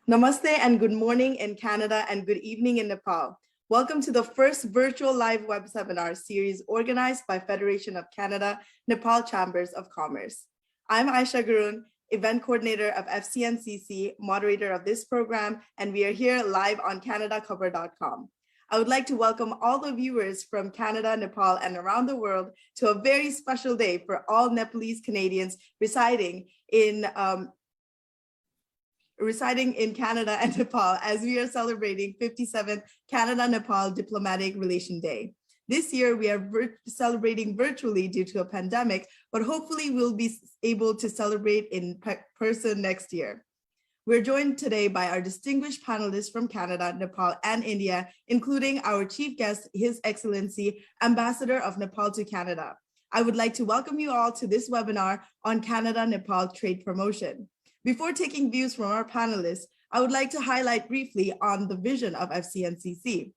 Namaste and good morning in Canada and good evening in Nepal. Welcome to the first virtual live web seminar series organized by Federation of Canada Nepal Chambers of Commerce. I'm Aisha Gurun, event coordinator of FCNCC, moderator of this program, and we are here live on CanadaCover.com. I would like to welcome all the viewers from Canada, Nepal, and around the world to a very special day for all Nepalese Canadians residing in Canada and Nepal as we are celebrating 57th Canada-Nepal Diplomatic Relation Day. This year, we are celebrating virtually due to a pandemic, but hopefully we'll be able to celebrate in person next year. We're joined today by our distinguished panelists from Canada, Nepal, and India, including our chief guest, His Excellency, Ambassador of Nepal to Canada. I would like to welcome you all to this webinar on Canada-Nepal trade promotion. Before taking views from our panelists, I would like to highlight briefly on the vision of FCNCC.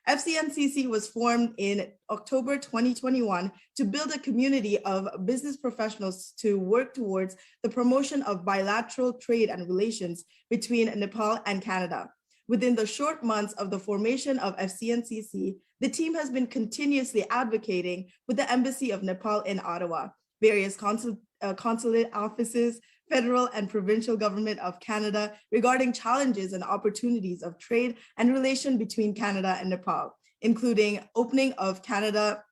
FCNCC was formed in October 2021 to build a community of business professionals to work towards the promotion of bilateral trade and relations between Nepal and Canada. Within the short months of the formation of FCNCC, the team has been continuously advocating with the Embassy of Nepal in Ottawa, various consulate offices, federal and provincial government of Canada regarding challenges and opportunities of trade and relation between Canada and Nepal, including opening of Canada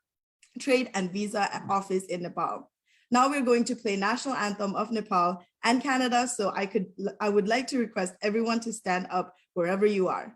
Trade and Visa Office in Nepal. Now we're going to play National Anthem of Nepal and Canada, so I would like to request everyone to stand up wherever you are.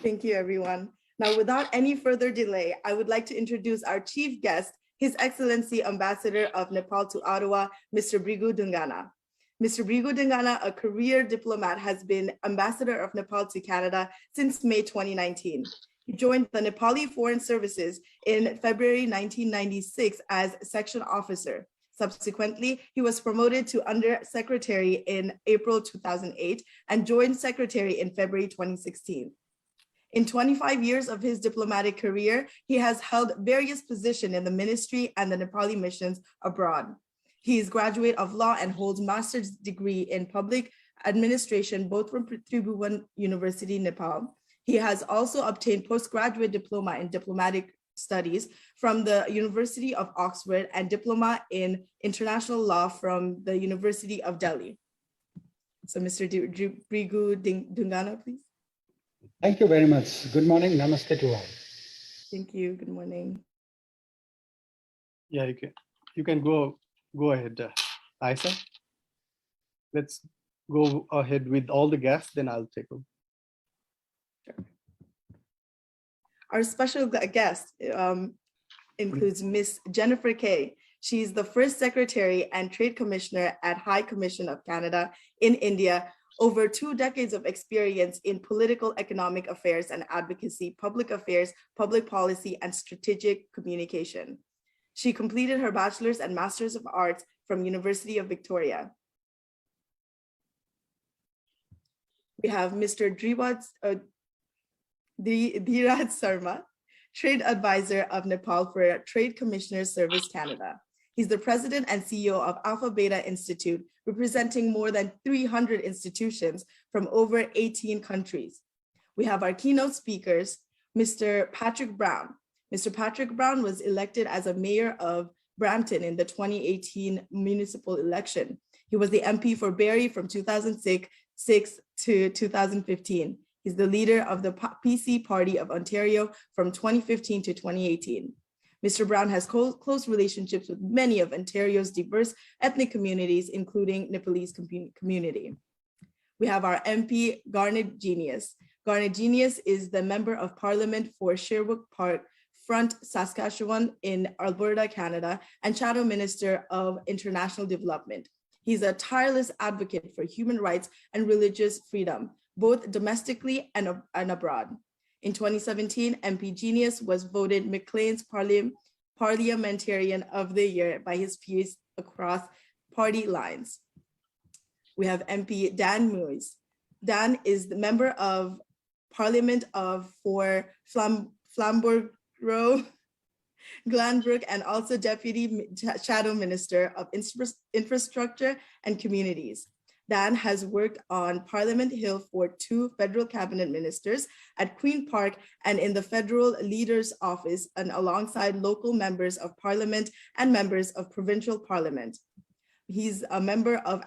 Thank you, everyone. Now, without any further delay, I would like to introduce our chief guest, His Excellency Ambassador of Nepal to Ottawa, Mr. Brigu Dungana. Mr. Brigu Dingana, a career diplomat, has been ambassador of Nepal to Canada since May 2019. He joined the Nepali Foreign Services in February 1996 as section officer. Subsequently, he was promoted to undersecretary in April 2008 and joint secretary in February 2016. In 25 years of his diplomatic career, he has held various positions in the ministry and the Nepali missions abroad. He is graduate of law and holds master's degree in public administration, both from Tribhuvan University, Nepal. He has also obtained postgraduate diploma in diplomatic studies from the University of Oxford and diploma in international law from the University of Delhi. So Mr. Brigu Dingana, please. Thank you very much. Good morning. Namaste to all. Thank you. Good morning. Yeah, you can go ahead, Isa. Let's go ahead with all the guests, then I'll take over. Sure. Our special guest includes Miss Jennifer Kay. She's the first Secretary and Trade Commissioner at High Commission of Canada in India. Over 2 decades of experience in political, economic affairs and advocacy, public affairs, public policy, and strategic communication. She completed her bachelor's and master's of arts from University of Victoria. We have Mr. Dhiraj Sarma, Trade Advisor of Nepal for Trade Commissioner Service Canada. He's the president and CEO of Alpha Beta Institute, representing more than 300 institutions from over 18 countries. We have our keynote speakers, Mr. Patrick Brown. Mr. Patrick Brown was elected as a mayor of Brampton in the 2018 municipal election. He was the MP for Barrie from 2006 to 2015. He's the leader of the PC Party of Ontario from 2015 to 2018. Mr. Brown has close relationships with many of Ontario's diverse ethnic communities, including Nepalese community. We have our MP, Garnet Genius. Garnet Genius is the Member of Parliament for Sherbrooke Park Front, Saskatchewan in Alberta, Canada, and Shadow Minister of International Development. He's a tireless advocate for human rights and religious freedom, both domestically and abroad. In 2017, MP Genius was voted Maclean's Parliamentarian of the Year by his peers across party lines. We have MP Dan Moyes. Dan is the Member of Parliament for Flamborough, Glanbrook, and also Deputy Shadow Minister of Infrastructure and Communities. Dan has worked on Parliament Hill for 2 federal cabinet ministers at Queen Park and in the Federal Leader's Office, and alongside local members of Parliament and members of provincial Parliament. He's a member of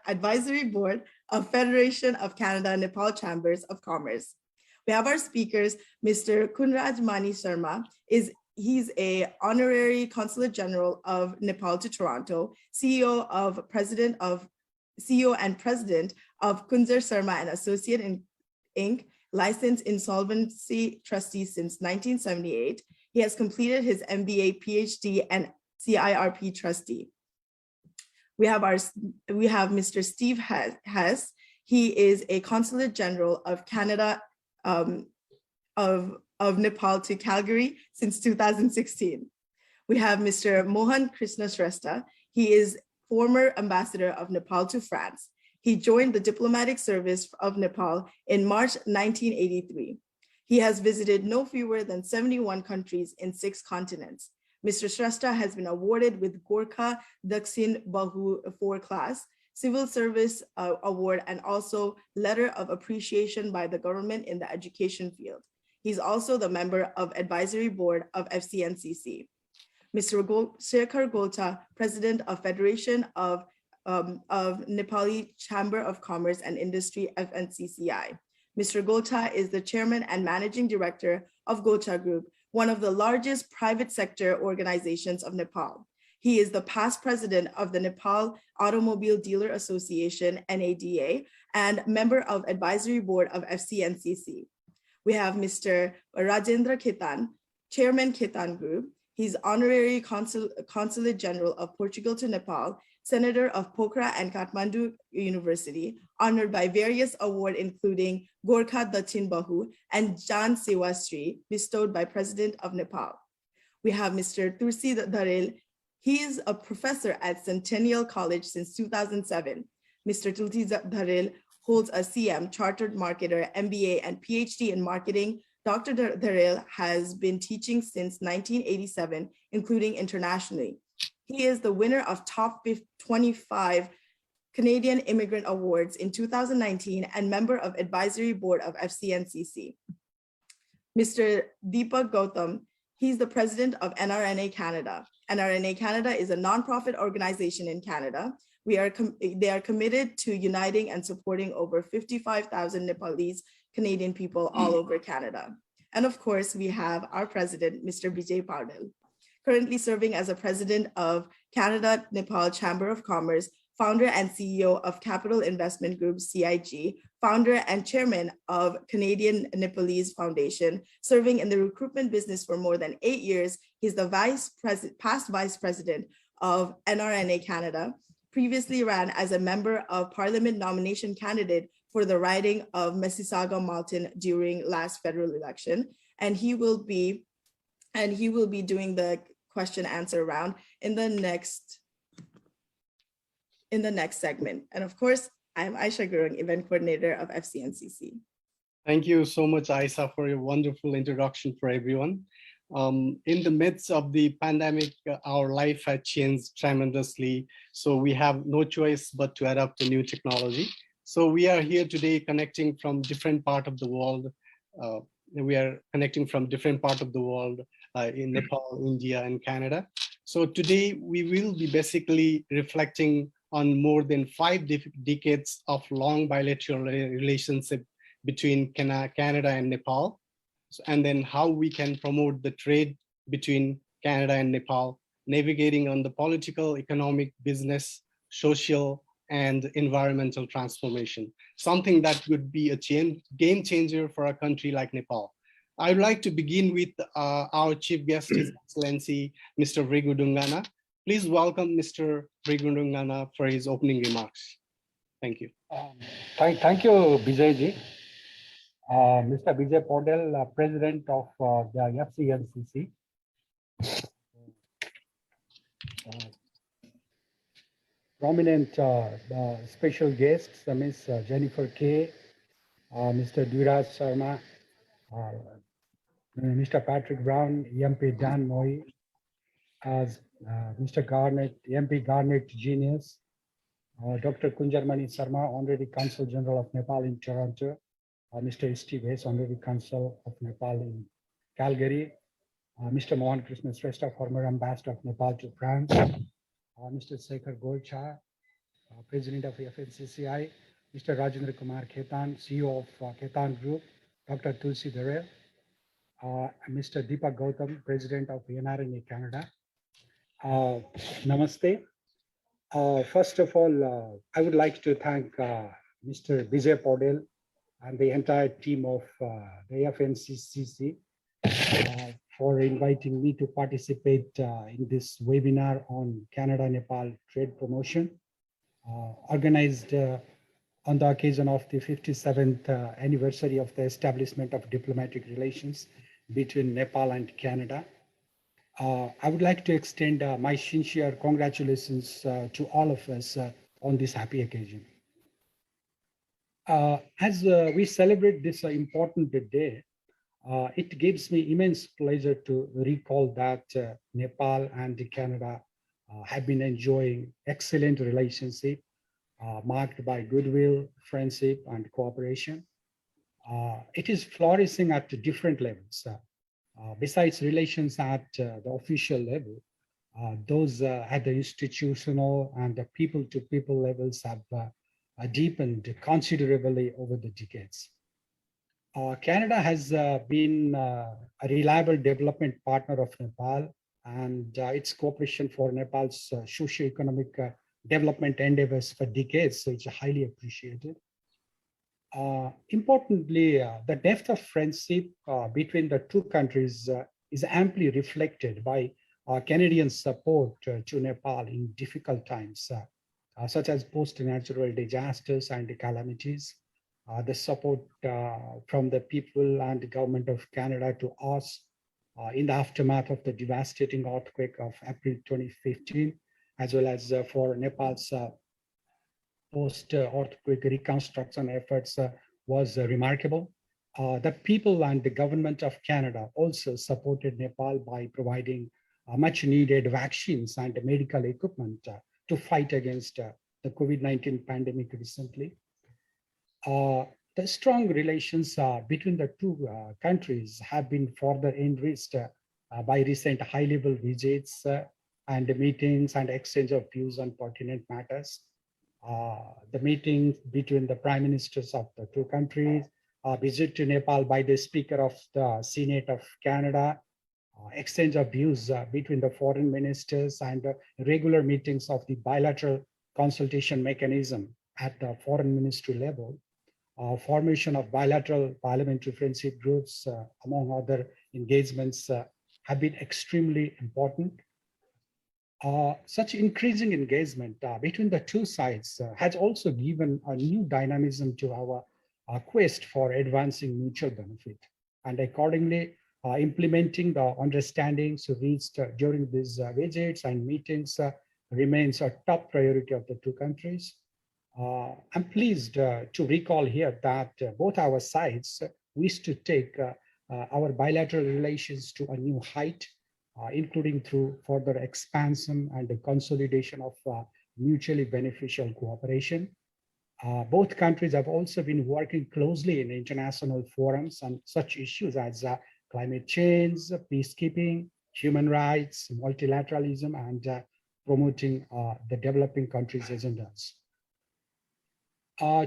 Advisory Board of Federation of Canada Nepal Chambers of Commerce. We have our speakers, Mr. Kunraj Mani Sharma. He's a honorary Consulate General of Nepal to Toronto, CEO and President of Kunzar Sharma and Associate Inc., licensed insolvency trustee since 1978. He has completed his MBA, PhD, and CIRP trustee. We have Mr. Steve Hess. He is a Consulate General of Canada of Nepal to Calgary since 2016. We have Mr. Mohan Krishna Shrestha. He is former ambassador of Nepal to France. He joined the diplomatic service of Nepal in March 1983. He has visited no fewer than 71 countries in 6 continents. Mr. Shrestha has been awarded with Gorkha Dakshin Bahu 4 class, Civil Service Award, and also Letter of Appreciation by the government in the education field. He's also the member of Advisory Board of FCNCC. Mr. Shekhar Golta, President of Federation of Nepali Chamber of Commerce and Industry, FNCCI. Mr. Golta is the Chairman and Managing Director of Golta Group, one of the largest private sector organizations of Nepal. He is the past president of the Nepal Automobile Dealer Association, NADA, and member of Advisory Board of FCNCC. We have Mr. Rajendra Khitan, Chairman Khitan Group. He's Honorary Consulate General of Portugal to Nepal, Senator of Pokhara and Kathmandu University, honored by various awards including Gorkha Dachin Bahu and Jan Sewa Shri, bestowed by President of Nepal. We have Mr. Tulsi Dharel. He is a professor at Centennial College since 2007. Mr. Tulsi Dharel holds a CM, Chartered Marketer, MBA, and PhD in Marketing. Dr. Dharel has been teaching since 1987, including internationally. He is the winner of Top 25 Canadian Immigrant Awards in 2019 and member of Advisory Board of FCNCC. Mr. Deepak Gautam, he's the president of NRNA Canada. NRNA Canada is a nonprofit organization in Canada. They are committed to uniting and supporting over 55,000 Nepalese Canadian people all over Canada. And of course, we have our president, Mr. Vijay Paudel, currently serving as a president of Canada Nepal Chamber of Commerce, founder and CEO of Capital Investment Group, CIG, founder and chairman of Canadian Nepalese Foundation, serving in the recruitment business for more than 8 years. He's the past vice president of NRNA Canada, previously ran as a member of parliament nomination candidate for the riding of Mississauga Malton during last federal election. And he will be doing the question answer round in the next segment. And of course, I'm Aisha Gurung, event coordinator of FCNCC. Thank you so much, Aisha, for your wonderful introduction for everyone. In the midst of the pandemic, our life had changed tremendously. So we have no choice but to adapt to new technology. So we are here today connecting from different parts of the world. We are connecting from different parts of the world in Nepal, India, and Canada. So today we will be basically reflecting on more than 5 decades of long bilateral relationship between Canada and Nepal, and then how we can promote the trade between Canada and Nepal, navigating on the political, economic, business, social, and environmental transformation, something that would be a game changer for a country like Nepal. I'd like to begin with our chief guest, His Excellency, Mr. Vrigu Dungana. Please welcome Mr. Vrigu Dungana for his opening remarks. Thank you. Thank you, Vijay-ji. Mr. Vijay Paudel, President of the FCNCC. Prominent special guests, Ms. Jennifer Kay, Mr. Dhiraj Sharma, Mr. Patrick Brown, MP Dan Moy, Mr. Garnett, MP Garnett Genius, Dr. Kunjarmani Sharma, Honorary Consul General of Nepal in Toronto, Mr. Steve Hess, Honorary Consul of Nepal in Calgary, Mr. Mohan Krishna Shrestha, former Ambassador of Nepal to France, Mr. Sekhar Golcha, President of FNCCI, Mr. Rajendra Kumar Khetan, CEO of Khetan Group, Dr. Tulsi Dharel, Mr. Deepak Gautam, President of NRNA Canada. Namaste. First of all, I would like to thank Mr. Vijay Paudel and the entire team of the FNCCC for inviting me to participate in this webinar on Canada-Nepal trade promotion, organized on the occasion of the 57th anniversary of the establishment of diplomatic relations between Nepal and Canada. I would like to extend my sincere congratulations to all of us on this happy occasion. As we celebrate this important day, it gives me immense pleasure to recall that Nepal and Canada have been enjoying excellent relationship marked by goodwill, friendship, and cooperation. It is flourishing at different levels. Besides relations at the official level, those at the institutional and the people-to-people levels have deepened considerably over the decades. Canada has been a reliable development partner of Nepal, and its cooperation for Nepal's socio-economic development endeavors for decades, so it's highly appreciated. Importantly, the depth of friendship between the two countries is amply reflected by Canadian support to Nepal in difficult times, such as post-natural disasters and calamities. The support from the people and the government of Canada to us in the aftermath of the devastating earthquake of April 2015, as well as for Nepal's post-earthquake reconstruction efforts was remarkable. The people and the government of Canada also supported Nepal by providing much needed vaccines and medical equipment to fight against the COVID-19 pandemic recently. Uh, the strong relations between the two countries have been further enriched by recent high-level visits and meetings and exchange of views on pertinent matters. The meetings between the prime ministers of the two countries, visit to Nepal by the Speaker of the Senate of Canada, exchange of views between the foreign ministers, and regular meetings of the bilateral consultation mechanism at the foreign ministry level, formation of bilateral parliamentary friendship groups, among other engagements, have been extremely important. Such increasing engagement between the two sides has also given a new dynamism to our quest for advancing mutual benefit. And accordingly, implementing the understandings reached during these visits and meetings remains a top priority of the two countries. I'm pleased to recall here that both our sides wish to take our bilateral relations to a new height, including through further expansion and the consolidation of mutually beneficial cooperation. Both countries have also been working closely in international forums on such issues as climate change, peacekeeping, human rights, multilateralism, and promoting the developing countries' agendas.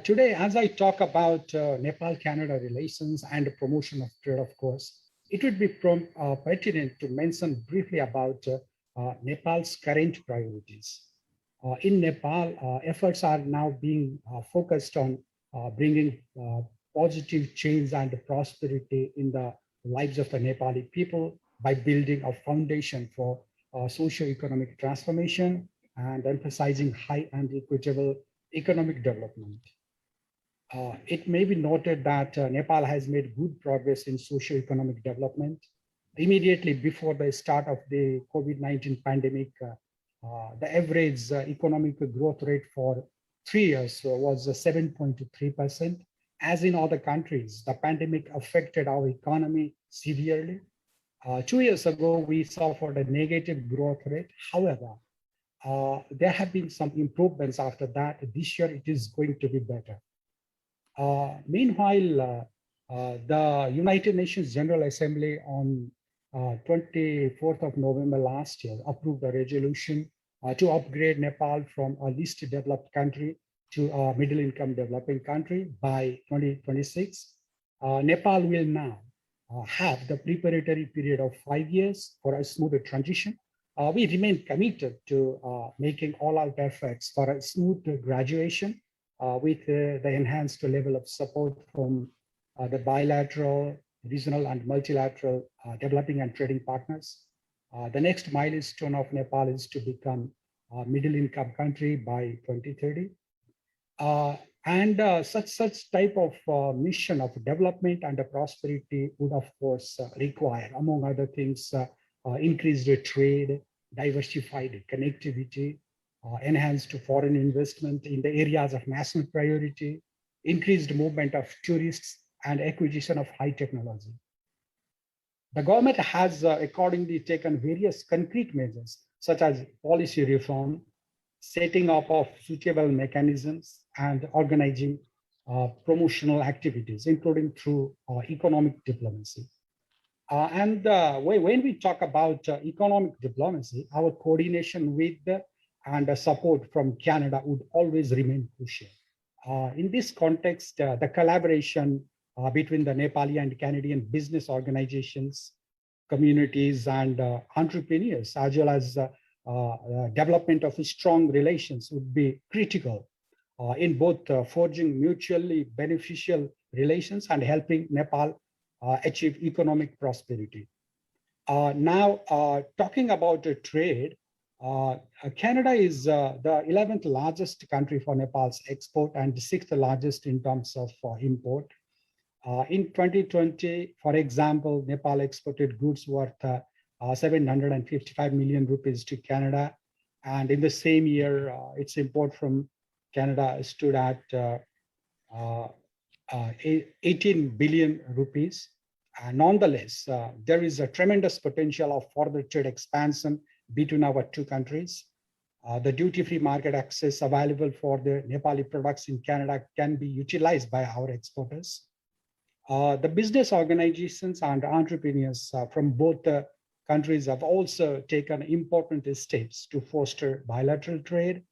Today, as I talk about Nepal-Canada relations and promotion of trade, of course, it would be pertinent to mention briefly about Nepal's current priorities. In Nepal, efforts are now being focused on bringing positive change and prosperity in the lives of the Nepali people by building a foundation for socio-economic transformation and emphasizing high and equitable economic development. It may be noted that Nepal has made good progress in socio-economic development. Immediately before the start of the COVID-19 pandemic, the average economic growth rate for 3 years was 7.3%. As in other countries, the pandemic affected our economy severely. 2 years ago, we suffered a negative growth rate. However, there have been some improvements after that. This year, it is going to be better. Meanwhile, the United Nations General Assembly on 24th of November last year approved a resolution to upgrade Nepal from a least developed country to a middle income developing country by 2026. Nepal will now have the preparatory period of 5 years for a smoother transition. We remain committed to making all-out efforts for a smooth graduation with the enhanced level of support from the bilateral, regional, and multilateral developing and trading partners. The next milestone of Nepal is to become a middle-income country by 2030. Such type of mission of development and prosperity would, of course, require, among other things, increased trade, diversified connectivity, enhanced foreign investment in the areas of national priority, increased movement of tourists, and acquisition of high technology. The government has accordingly taken various concrete measures, such as policy reform, setting up of suitable mechanisms, and organizing promotional activities, including through economic diplomacy. When we talk about economic diplomacy, our coordination with and support from Canada would always remain crucial. In this context, the collaboration between the Nepali and Canadian business organizations, communities, and entrepreneurs, as well as development of strong relations would be critical in both forging mutually beneficial relations and helping Nepal achieve economic prosperity. Now, talking about trade, Canada is the 11th largest country for Nepal's export and the 6th largest in terms of import. In 2020, for example, Nepal exported goods worth 755 million rupees to Canada. And in the same year, its import from Canada stood at 18 billion rupees. Nonetheless, there is a tremendous potential of further trade expansion between our two countries. The duty-free market access available for the Nepali products in Canada can be utilized by our exporters. The business organizations and entrepreneurs from both the countries have also taken important steps to foster bilateral trade.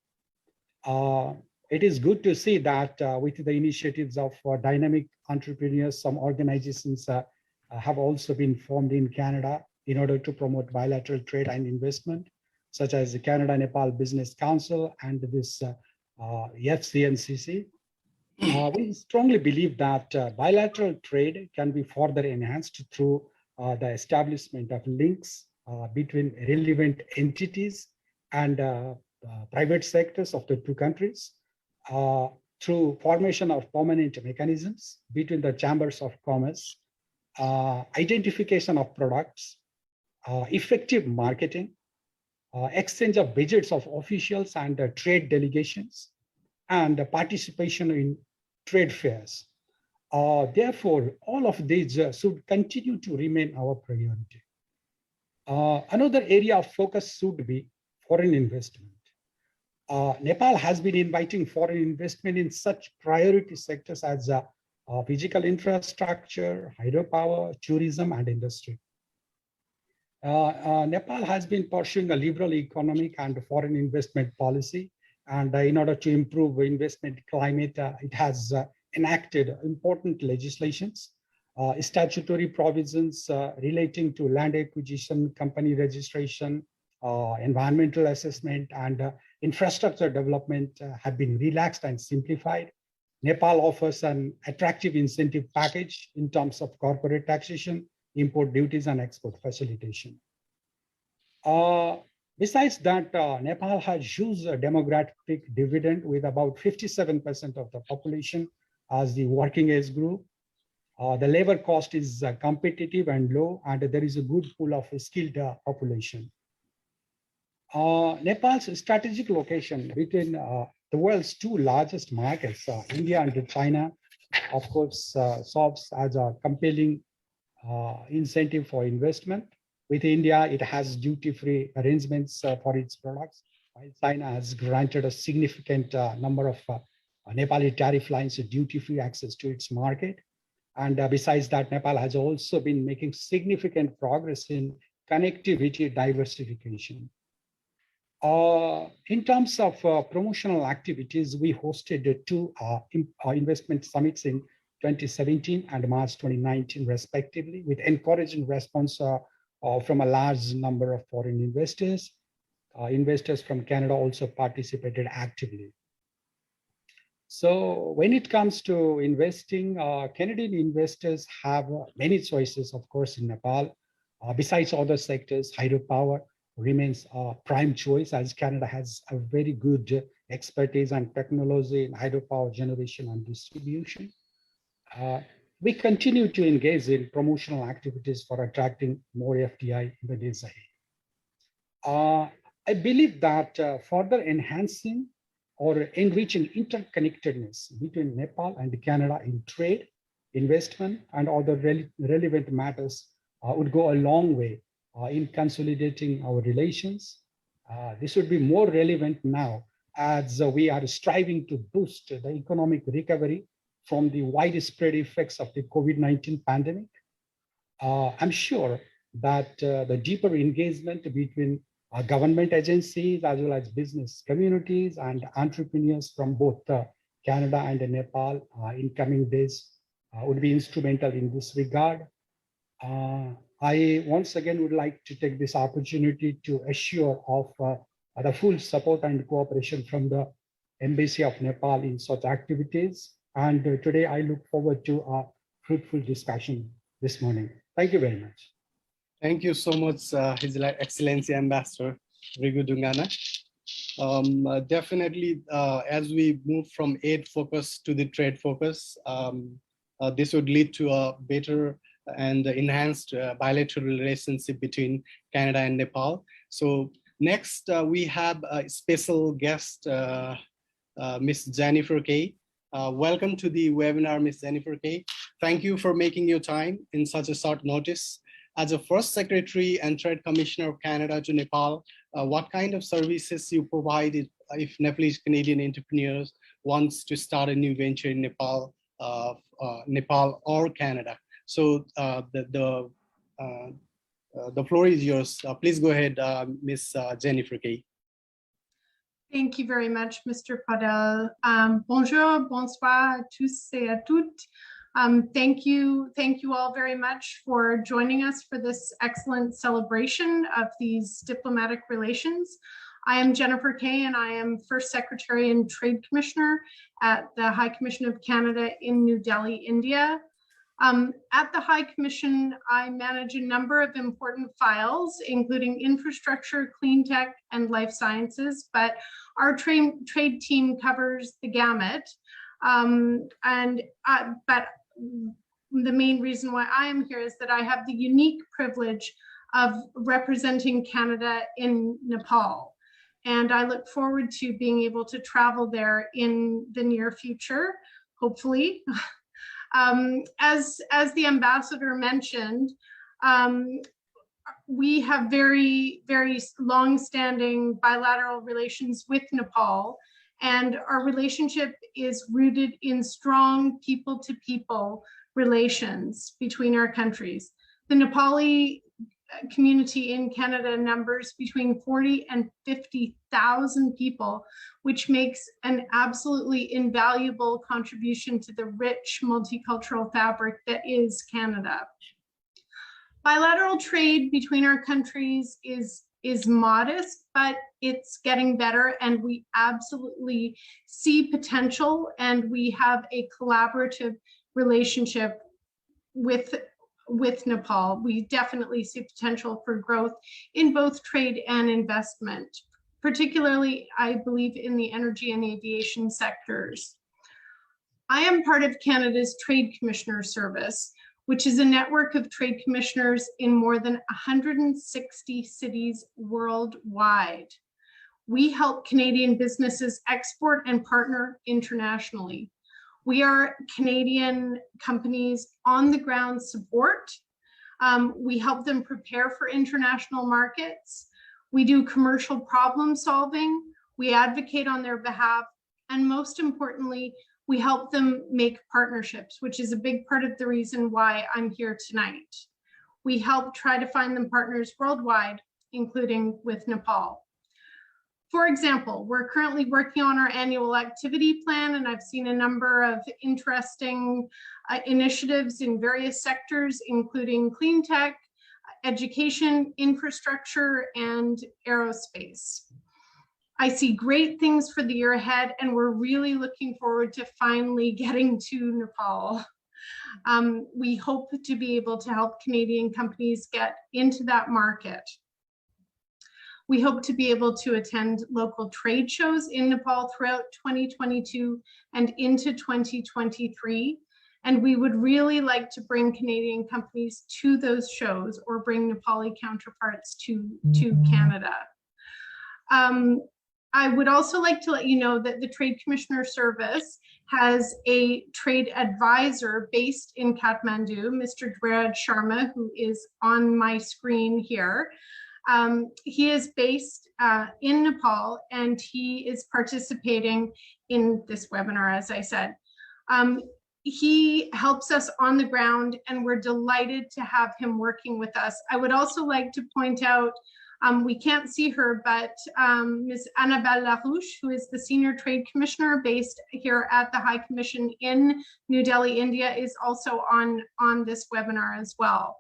It is good to see that with the initiatives of dynamic entrepreneurs, some organizations have also been formed in Canada in order to promote bilateral trade and investment, such as the Canada-Nepal Business Council and this FCNCC. We strongly believe that bilateral trade can be further enhanced through the establishment of links between relevant entities and private sectors of the two countries, through formation of permanent mechanisms between the chambers of commerce, identification of products, effective marketing, exchange of budgets of officials and trade delegations, and participation in trade fairs. Therefore, all of these should continue to remain our priority. Another area of focus should be foreign investment. Nepal has been inviting foreign investment in such priority sectors as physical infrastructure, hydropower, tourism, and industry. Nepal has been pursuing a liberal economic and foreign investment policy. And in order to improve investment climate, it has enacted important legislations, statutory provisions relating to land acquisition, company registration, environmental assessment, and infrastructure development have been relaxed and simplified. Nepal offers an attractive incentive package in terms of corporate taxation, import duties, and export facilitation. Besides that, Nepal has used a demographic dividend with about 57% of the population as the working age group. The labor cost is competitive and low, and there is a good pool of skilled population. Nepal's strategic location between the world's two largest markets, India and China, of course, serves as a compelling incentive for investment. With India, it has duty-free arrangements for its products, while China has granted a significant number of Nepali tariff lines duty-free access to its market. And besides that, Nepal has also been making significant progress in connectivity diversification. In terms of promotional activities, we hosted two investment summits in 2017 and March 2019, respectively, with encouraging response from a large number of foreign investors. Investors from Canada also participated actively. So when it comes to investing, Canadian investors have many choices, of course, in Nepal. Besides other sectors, hydropower remains a prime choice, as Canada has a very good expertise and technology in hydropower generation and distribution. We continue to engage in promotional activities for attracting more FDI in the days ahead. I believe that further enhancing or enriching interconnectedness between Nepal and Canada in trade, investment, and other relevant matters would go a long way in consolidating our relations. This would be more relevant now as we are striving to boost the economic recovery from the widespread effects of the COVID-19 pandemic. I'm sure that the deeper engagement between government agencies as well as business communities and entrepreneurs from both Canada and Nepal in coming days would be instrumental in this regard. I once again would like to take this opportunity to assure of the full support and cooperation from the Embassy of Nepal in such activities. And today I look forward to a fruitful discussion this morning. Thank you very much. Thank you so much, His Excellency Ambassador. Rigu Dungana. Definitely, as we move from aid focus to the trade focus, this would lead to a better and enhanced bilateral relationship between Canada and Nepal. So next, we have a special guest, Ms. Jennifer Kay. Welcome to the webinar, Ms. Jennifer Kay. Thank you for making your time in such a short notice. As a first Secretary and Trade Commissioner of Canada to Nepal, what kind of services you provide if Nepalese Canadian entrepreneurs wants to start a new venture in Nepal, Nepal or Canada? So the floor is yours. Please go ahead, Ms. Jennifer Kay. Thank you very much, Mr. Padel. Bonjour, bonsoir à tous et à toutes. Thank you all very much for joining us for this excellent celebration of these diplomatic relations. I am Jennifer Kay, and I am First Secretary and Trade Commissioner at the High Commission of Canada in New Delhi, India. At the High Commission, I manage a number of important files, including infrastructure, clean tech, and life sciences, but our trade team covers the gamut. But the main reason why I am here is that I have the unique privilege of representing Canada in Nepal. And I look forward to being able to travel there in the near future, hopefully. As the ambassador mentioned, we have very, very long-standing bilateral relations with Nepal, and our relationship is rooted in strong people-to-people relations between our countries. The Nepali community in Canada numbers between 40 and 50,000 people, which makes an absolutely invaluable contribution to the rich multicultural fabric that is Canada. Bilateral trade between our countries is modest, but it's getting better, and we absolutely see potential, and we have a collaborative relationship with Nepal. We definitely see potential for growth in both trade and investment, particularly, I believe, in the energy and aviation sectors. I am part of Canada's Trade Commissioner Service, which is a network of trade commissioners in more than 160 cities worldwide. We help Canadian businesses export and partner internationally. We are Canadian companies on the ground support. We help them prepare for international markets. We do commercial problem solving. We advocate on their behalf. And most importantly, we help them make partnerships, which is a big part of the reason why I'm here tonight. We help try to find them partners worldwide, including with Nepal. For example, we're currently working on our annual activity plan, and I've seen a number of interesting initiatives in various sectors, including clean tech, education, infrastructure, and aerospace. I see great things for the year ahead, and we're really looking forward to finally getting to Nepal. We hope to be able to help Canadian companies get into that market. We hope to be able to attend local trade shows in Nepal throughout 2022 and into 2023. And we would really like to bring Canadian companies to those shows, or bring Nepali counterparts to Canada. I would also like to let you know that the Trade Commissioner Service has a trade advisor based in Kathmandu, Mr. Dwaraj Sharma, who is on my screen here. He is based in Nepal, and he is participating in this webinar, as I said. He helps us on the ground, and we're delighted to have him working with us. I would also like to point out, we can't see her, but Ms. Annabelle Larouche, who is the Senior Trade Commissioner based here at the High Commission in New Delhi, India, is also on this webinar as well.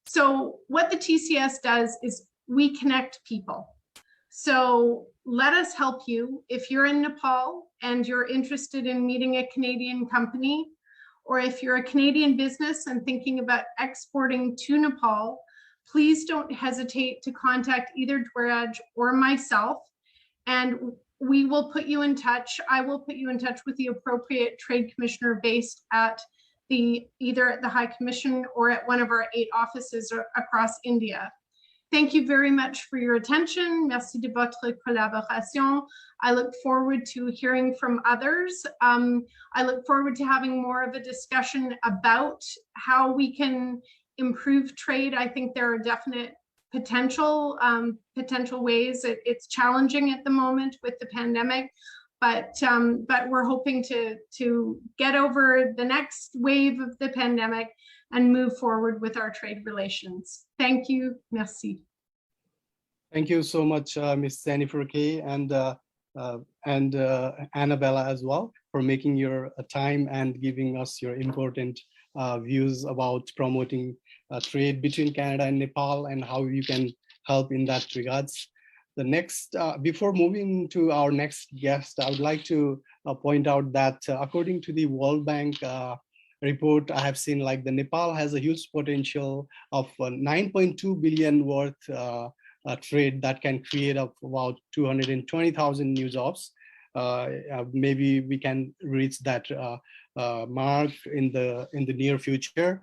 So what the TCS does is we connect people. So let us help you. If you're in Nepal and you're interested in meeting a Canadian company, or if you're a Canadian business and thinking about exporting to Nepal, please don't hesitate to contact either Dweraj or myself, and we will put you in touch. I will put you in touch with the appropriate trade commissioner based at either at the High Commission or at one of our 8 offices across India. Thank you very much for your attention. Merci de votre collaboration. I look forward to hearing from others. I look forward to having more of a discussion about how we can improve trade. I think there are definite potential ways. It's challenging at the moment with the pandemic, but we're hoping to get over the next wave of the pandemic and move forward with our trade relations. Thank you. Merci. Thank you so much, Ms. Jennifer Kay and Annabella as well, for making your time and giving us your important views about promoting trade between Canada and Nepal and how you can help in that regards. The next, before moving to our next guest, I would like to point out that according to the World Bank report, I have seen like the Nepal has a huge potential of 9.2 billion worth trade that can create up about 220,000 new jobs. Maybe we can reach that mark in the near future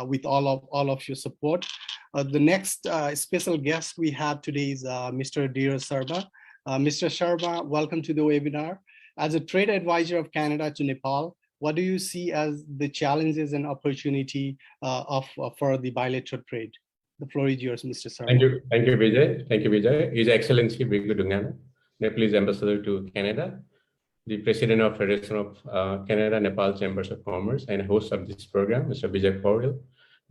with all of your support. The next special guest we have today is Mr. Dheeraj Sharma. Mr. Sharma, welcome to the webinar. As a trade advisor of Canada to Nepal, what do you see as the challenges and opportunity for the bilateral trade? The floor is yours, Mr. Sharma. Thank you, Vijay. Thank you, Vijay. His Excellency Brigu Dungana, Nepalese Ambassador to Canada, the President of Federation of Canada Nepal Chambers of Commerce and host of this program, Mr. Vijay Pauril,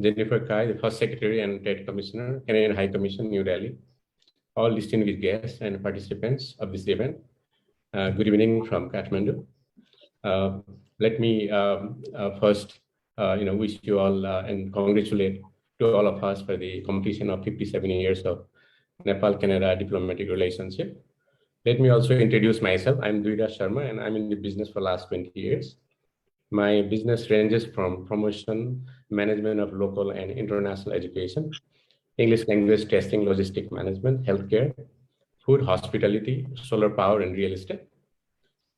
Jennifer Kai, the First Secretary and Trade Commissioner, Canadian High Commission, New Delhi, all distinguished guests and participants of this event. Good evening from Kathmandu. Let me first, wish you all and congratulate to all of us for the completion of 57 years of Nepal-Canada diplomatic relationship. Let me also introduce myself. I'm Dheeraj Sharma and I'm in the business for the last 20 years. My business ranges from promotion, management of local and international education, English language testing, logistic management, healthcare, food, hospitality, solar power, and real estate.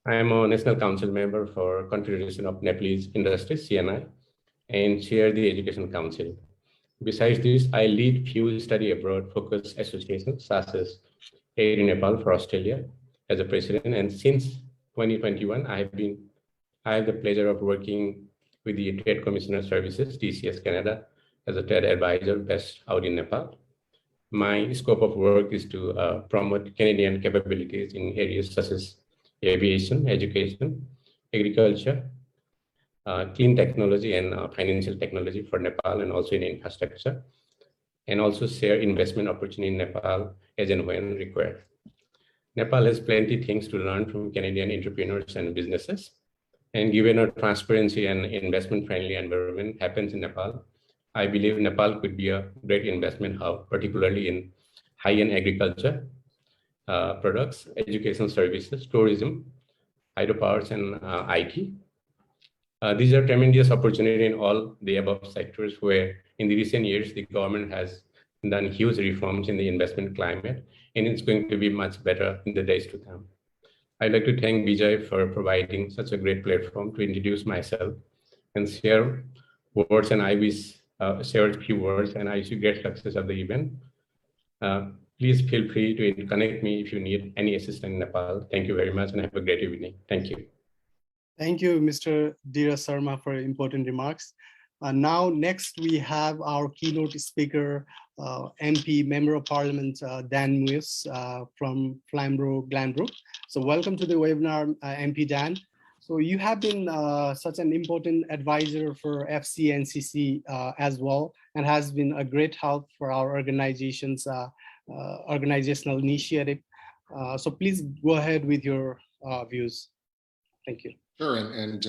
I am a National Council member for Confederation of Nepalese Industries, CNI, and chair the Education Council. Besides this, I lead few study abroad focused associations such as Aid in Nepal for Australia as a president. And since 2021, I have the pleasure of working with the Trade Commissioner Services, TCS Canada, as a trade advisor based out in Nepal. My scope of work is to promote Canadian capabilities in areas such as aviation, education, agriculture, clean technology and financial technology for Nepal and also in infrastructure, and also share investment opportunity in Nepal as and when required. Nepal has plenty things to learn from Canadian entrepreneurs and businesses, and given a transparency and investment-friendly environment happens in Nepal, I believe Nepal could be a great investment hub, particularly in high-end agriculture, products, education services, tourism, hydropowers, and IT. These are tremendous opportunity in all the above sectors where in the recent years, the government has done huge reforms in the investment climate, and it's going to be much better in the days to come. I'd like to thank Vijay for providing such a great platform to introduce myself and share words, and I wish share a few words, and I wish you great success of the event. Please feel free to connect me if you need any assistance in Nepal. Thank you very much and have a great evening. Thank you. Thank you, Mr. Dheeraj Sharma, for important remarks. Now, next we have our keynote speaker, MP, Member of Parliament, Dan Muis from Flamborough, Glanbrook. So welcome to the webinar, MP Dan. So you have been such an important advisor for FCNCC as well, and has been a great help for our organization's organizational initiative. So please go ahead with your views. Thank you. Sure, and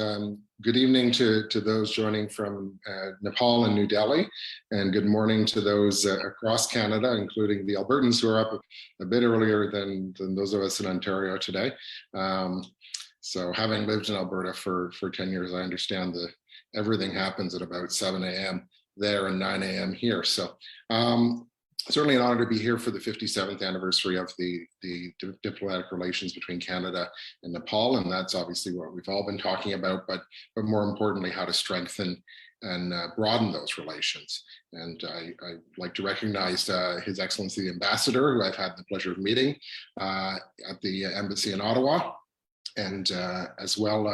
good evening to those joining from Nepal and New Delhi, and good morning to those across Canada, including the Albertans who are up a bit earlier than those of us in Ontario today. So having lived in Alberta for 10 years, I understand that everything happens at about 7 a.m. there and 9 a.m. here. So certainly an honor to be here for the 57th anniversary of the diplomatic relations between Canada and Nepal. And that's obviously what we've all been talking about, but more importantly, how to strengthen and broaden those relations. And I'd like to recognize His Excellency the Ambassador, who I've had the pleasure of meeting at the embassy in Ottawa. And as well,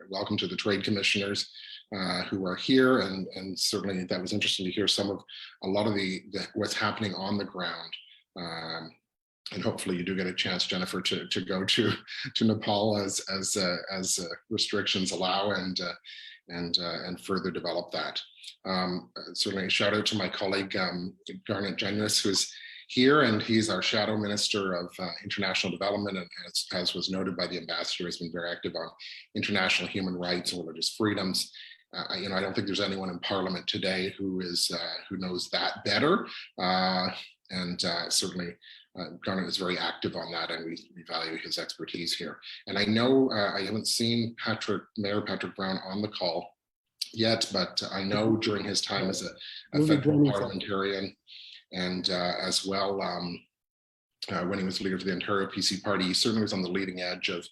welcome to the trade commissioners who are here, and certainly that was interesting to hear some of a lot of the what's happening on the ground. And hopefully you do get a chance, Jennifer, to go to Nepal as restrictions allow, and further develop that. Certainly a shout out to my colleague Garnet Genuis, who's here, and he's our Shadow Minister of International Development, and as was noted by the Ambassador, has been very active on international human rights and religious freedoms. I don't think there's anyone in Parliament today who knows that better, and certainly Garnet is very active on that, and we value his expertise here. And I know I haven't seen Mayor Patrick Brown on the call yet, but I know during his time as a federal parliamentarian, and as well when he was leader of the Ontario PC Party, he certainly was on the leading edge of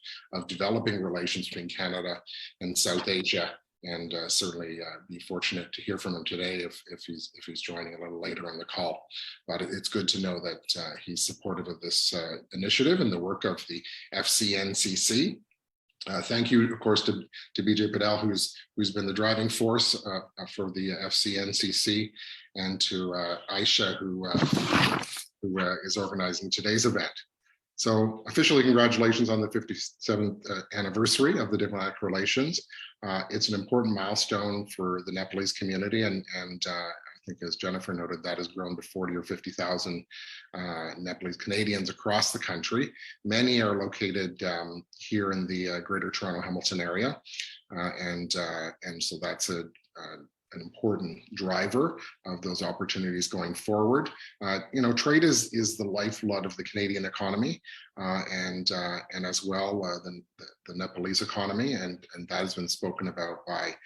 developing relations between Canada and South Asia. And certainly be fortunate to hear from him today if he's joining a little later on the call. But it's good to know that he's supportive of this initiative and the work of the FCNCC. Thank you, of course, to Bijay Patel, who's been the driving force for the FCNCC, and to Aisha, who is organizing today's event. So officially, congratulations on the 57th anniversary of the diplomatic relations. It's an important milestone for the Nepalese community, and I think, as Jennifer noted, that has grown to 40 or 50,000 Nepalese Canadians across the country. Many are located here in the Greater Toronto Hamilton area, and so that's an important driver of those opportunities going forward. Trade is the lifeblood of the Canadian economy, and as well the Nepalese economy, and that has been spoken about by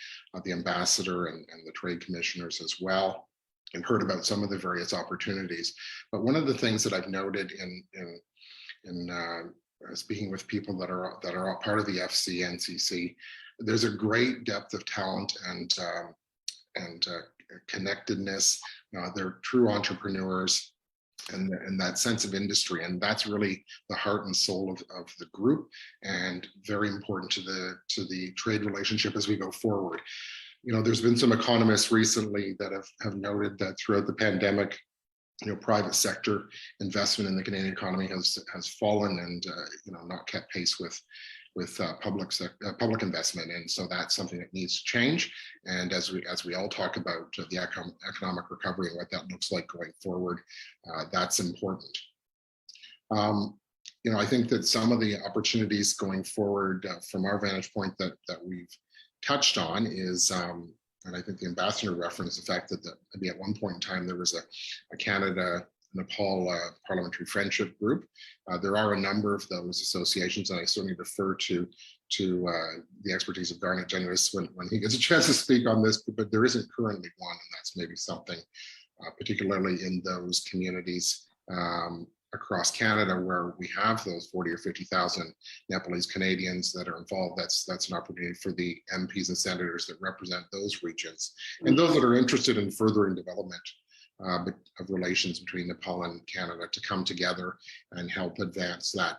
the Ambassador and the trade commissioners as well, and heard about some of the various opportunities. But one of the things that I've noted in speaking with people that are part of the FCNCC, there's a great depth of talent and connectedness. They're true entrepreneurs, and that sense of industry, and that's really the heart and soul of the group, and very important to the trade relationship as we go forward. There's been some economists recently that have noted that throughout the pandemic, private sector investment in the Canadian economy has fallen and not kept pace with public investment, and so that's something that needs to change. And as we all talk about the economic recovery and what that looks like going forward, that's important. I think that some of the opportunities going forward from our vantage point that we've touched on is, and I think the Ambassador referenced the fact that maybe at one point in time there was a Canada-Nepal Parliamentary Friendship Group. There are a number of those associations, and I certainly defer to the expertise of Garnet Genuis when he gets a chance to speak on this, but there isn't currently one, and that's maybe something, particularly in those communities across Canada where we have those 40 or 50,000 Nepalese Canadians that are involved. That's an opportunity for the MPs and senators that represent those regions, and those that are interested in furthering development of relations between Nepal and Canada to come together and help advance that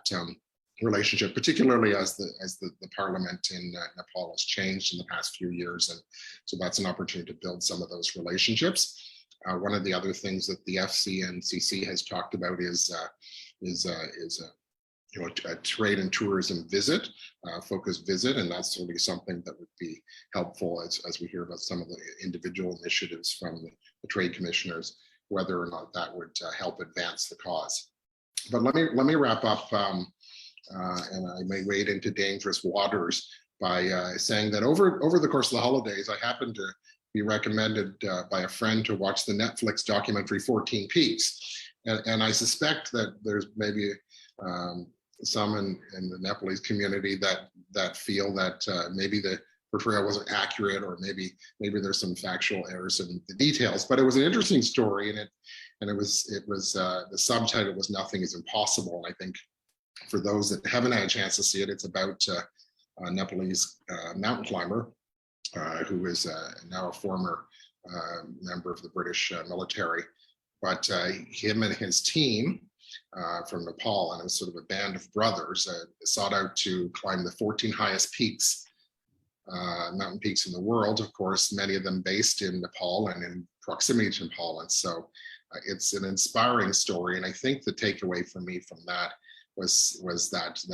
relationship, particularly as the parliament in Nepal has changed in the past few years, and so that's an opportunity to build some of those relationships. One of the other things that the FCNCC has talked about is a trade and tourism visit, focused visit, and that's certainly something that would be helpful as we hear about some of the individual initiatives from the trade commissioners, whether or not that would help advance the cause. But let me wrap up, and I may wade into dangerous waters by saying that over the course of the holidays, I happened to be recommended by a friend to watch the Netflix documentary 14 Peaks. And I suspect that there's maybe some in the Nepalese community that feel that maybe the portrayal wasn't accurate, or maybe there's some factual errors in the details. But it was an interesting story, and and it was the subtitle was "Nothing is Impossible." And I think for those that haven't had a chance to see it, it's about a Nepalese mountain climber who is now a former member of the British military. But him and his team from Nepal, and it was sort of a band of brothers, sought out to climb the 14 highest peaks, mountain peaks in the world, of course, many of them based in Nepal and in proximity to Nepal. And so it's an inspiring story. And I think the takeaway for me from that was that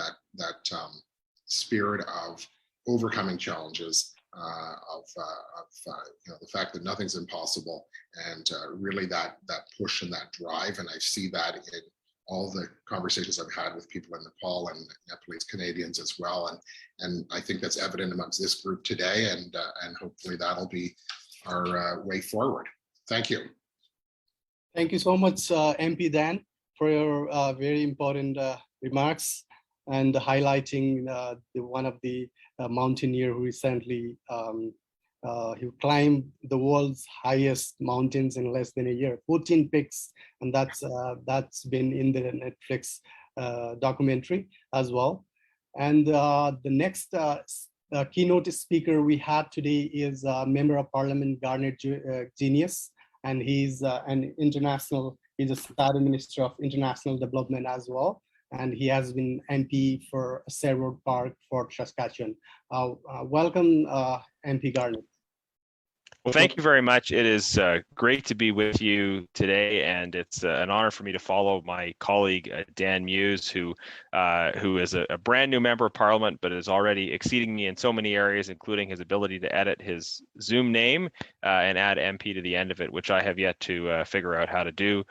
spirit of overcoming challenges, the fact that nothing's impossible, and really that push and that drive. And I see that in all the conversations I've had with people in Nepal and Nepalese Canadians as well. And I think that's evident amongst this group today, and hopefully that'll be our way forward. Thank you. Thank you so much, MP Dan, for your very important remarks and highlighting one of the mountaineer who recently who climbed the world's highest mountains in less than a year, 14 peaks, and that's been in the Netflix documentary as well. And the next keynote speaker we have today is Member of Parliament Garnet Genius, and he's he's a Secretary Minister of International Development as well. And he has been MP for Sherwood Park, Fort Saskatchewan. Welcome, MP Garnet. Well, thank you very much. It is great to be with you today, and it's an honor for me to follow my colleague Dan Muse, who is a brand new member of Parliament, but is already exceeding me in so many areas, including his ability to edit his Zoom name and add MP to the end of it, which I have yet to figure out how to do.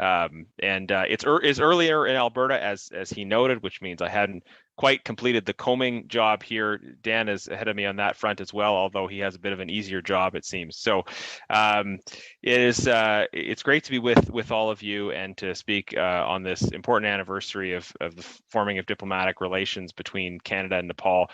It's earlier in Alberta, as he noted, which means I hadn't quite completed the combing job here. Dan is ahead of me on that front as well, although he has a bit of an easier job, it seems. So it's great to be with all of you and to speak on this important anniversary of the forming of diplomatic relations between Canada and Nepal.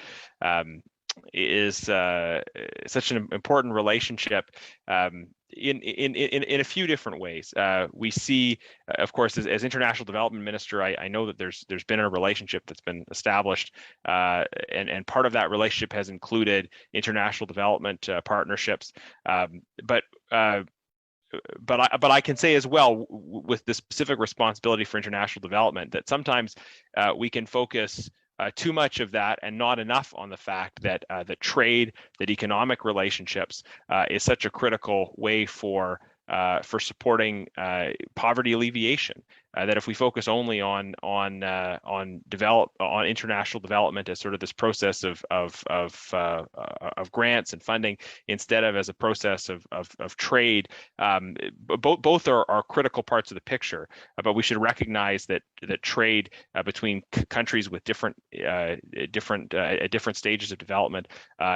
Is such an important relationship in a few different ways. We see, of course, as International Development Minister, I know that there's been a relationship that's been established, and part of that relationship has included international development partnerships. But I can say as well, with the specific responsibility for international development, that sometimes we can focus too much of that and not enough on the fact that that trade, that economic relationships is such a critical way for supporting poverty alleviation. That if we focus only on international development as sort of this process of grants and funding, instead of as a process of trade, both are critical parts of the picture. But we should recognize that trade between countries with different stages of development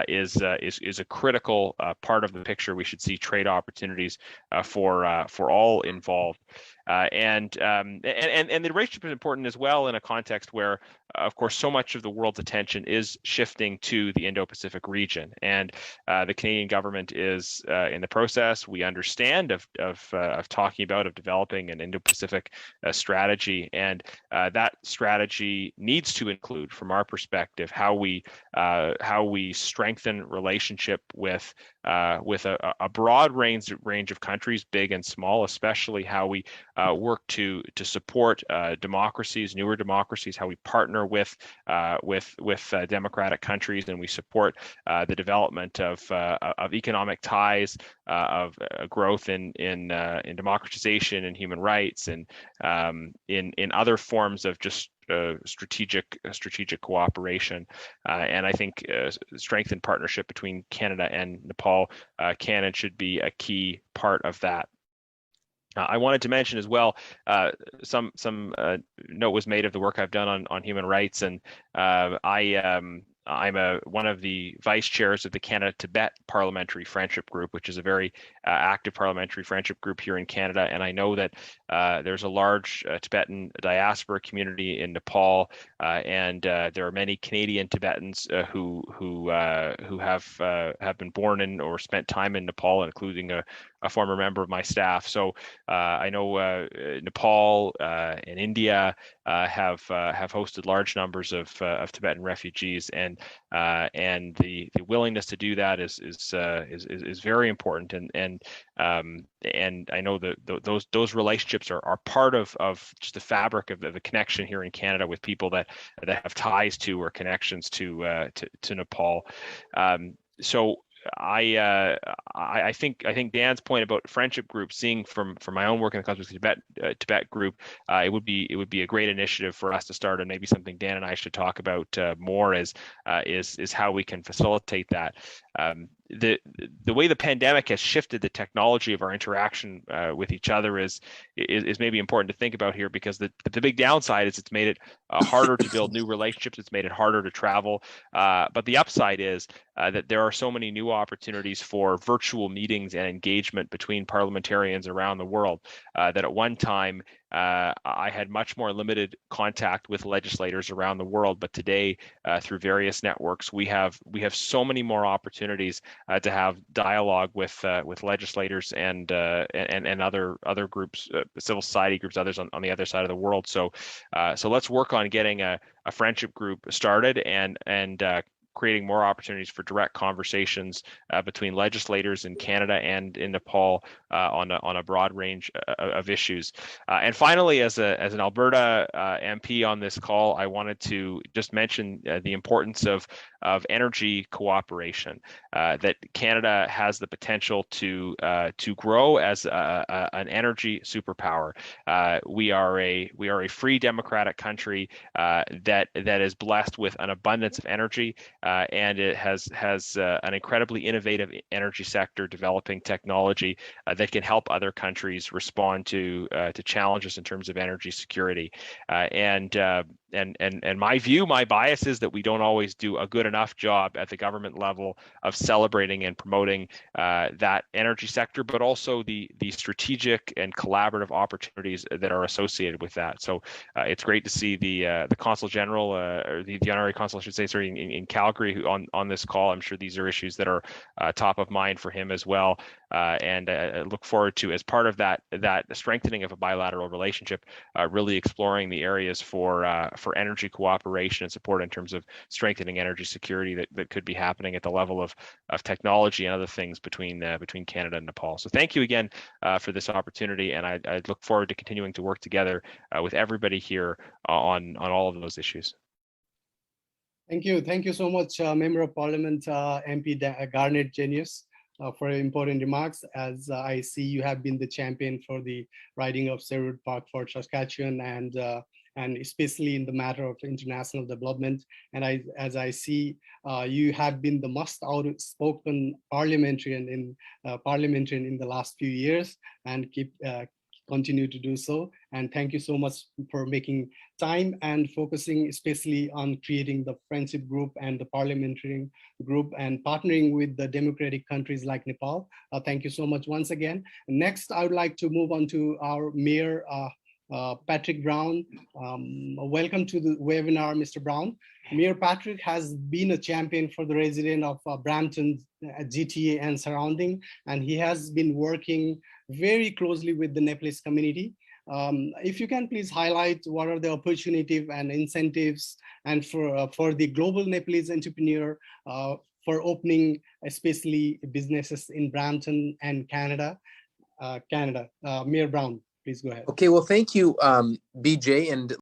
is a critical part of the picture. We should see trade opportunities for all involved. And the relationship is important as well in a context where, of course, so much of the world's attention is shifting to the Indo-Pacific region, and the Canadian government is in the process, we understand, of developing an Indo-Pacific strategy, and that strategy needs to include, from our perspective, how we strengthen relationship with a broad range of countries, big and small, especially how we work to support democracies, newer democracies, how we partner with democratic countries, and we support the development of economic ties, of growth in democratization and human rights, and in other forms of just strategic cooperation, and I think strengthened partnership between Canada and Nepal can and should be a key part of that. I wanted to mention as well, some note was made of the work I've done on human rights, and I'm one of the vice chairs of the Canada-Tibet Parliamentary Friendship Group, which is a very active parliamentary friendship group here in Canada. And I know that there's a large Tibetan diaspora community in Nepal, and there are many Canadian Tibetans who have been born in or spent time in Nepal, including a a former member of my staff. So I know Nepal and India have hosted large numbers of Tibetan refugees, and the willingness to do that is very important, and I know that those relationships are part of just the fabric of the connection here in Canada with people that have ties to or connections to Nepal. So I think Dan's point about friendship groups, seeing from my own work in the Cosmic Tibet group, it would be a great initiative for us to start, and maybe something Dan and I should talk about more is how we can facilitate that. The way the pandemic has shifted the technology of our interaction with each other is maybe important to think about here, because the big downside is it's made it harder to build new relationships. It's made it harder to travel. But the upside is that there are so many new opportunities for virtual meetings and engagement between parliamentarians around the world that at one time I had much more limited contact with legislators around the world, but today through various networks we have so many more opportunities to have dialogue with legislators and other groups, civil society groups, others on the other side of the world. So let's work on getting a friendship group started and creating more opportunities for direct conversations between legislators in Canada and in Nepal on a broad range of issues. And finally, as an Alberta MP on this call, I wanted to just mention the importance of energy cooperation. That Canada has the potential to grow as an energy superpower. We are a free democratic country that is blessed with an abundance of energy. And it has an incredibly innovative energy sector, developing technology that can help other countries respond to challenges in terms of energy security. And my bias is that we don't always do a good enough job at the government level of celebrating and promoting that energy sector, but also the strategic and collaborative opportunities that are associated with that. So it's great to see the Consul General, or the Honorary Consul, I should say, sorry, in Calgary, who on this call. I'm sure these are issues that are top of mind for him as well. And I look forward to, as part of that strengthening of a bilateral relationship, really exploring the areas for energy cooperation and support in terms of strengthening energy security that could be happening at the level of technology and other things between Canada and Nepal. So thank you again for this opportunity, and I look forward to continuing to work together with everybody here on all of those issues. Thank you so much, Member of Parliament MP Garnet Genius, for important remarks. As I see, you have been the champion for the riding of Sherwood Park for Saskatchewan, and especially in the matter of international development. And as I see, you have been the most outspoken parliamentarian in the last few years, and continue to do so. And thank you so much for making time and focusing especially on creating the friendship group and the parliamentary group and partnering with the democratic countries like Nepal. Thank you so much once again. Next, I would like to move on to our Mayor, Patrick Brown. Welcome to the webinar, Mr. Brown. Mayor Patrick has been a champion for the resident of Brampton, GTA and surrounding, and he has been working very closely with the Nepalese community. If you can please highlight what are the opportunities and incentives and for the global Nepalese entrepreneur for opening especially businesses in Brampton and Canada. Mayor Brown, please go ahead. Okay, well, thank you, BJ, and